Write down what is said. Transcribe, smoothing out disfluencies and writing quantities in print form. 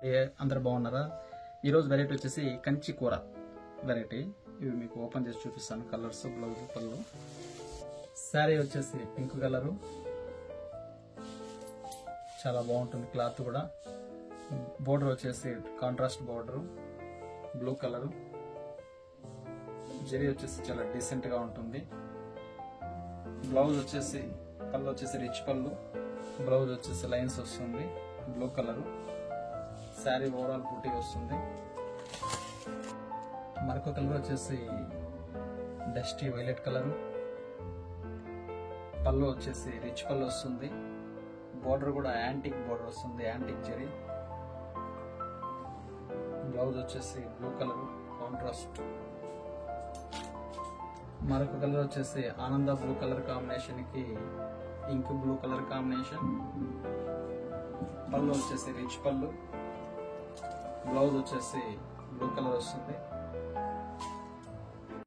అందరు బాగున్నారా? ఈరోజు వెరైటీ వచ్చేసి కంచి కూర వెరైటీ. ఇవి మీకు ఓపెన్ చేసి చూపిస్తాను. కలర్స్, బ్లౌజ్, పళ్ళు. శారీ వచ్చేసి పింక్ కలరు, చాలా బాగుంటుంది. క్లాత్ కూడా. బోర్డర్ వచ్చేసి contrast border, blue colour. Zari వచ్చేసి చాలా డీసెంట్ గా ఉంటుంది. బ్లౌజ్ వచ్చేసి పళ్ళు వచ్చేసి రిచ్ పళ్ళు, బ్లౌజ్ వచ్చేసి లైన్స్ వస్తుంది, బ్లూ కలరు. శారీ ఓవరాల్ బూటీ వస్తుంది. మరొక కలర్ వచ్చేసి డస్టీ వైలెట్ కలరు. పళ్ళు వచ్చేసి రిచ్ పళ్ళు వస్తుంది. బోర్డర్ కూడా యాంటిక్ బోర్డర్ వస్తుంది, యాంటిక్ జరీ. బ్లౌజ్ వచ్చేసి బ్లూ కలర్ కాంట్రాస్ట్. మరొక కలర్ వచ్చేసి ఆనంద బ్లూ కలర్ కాంబినేషన్ కి ఇంక్ బ్లూ కలర్ కాంబినేషన్. పళ్ళు వచ్చేసి రిచ్ పళ్ళు, బ్లౌజ్ వచ్చేసి బ్లూ కలర్ వస్తుంది.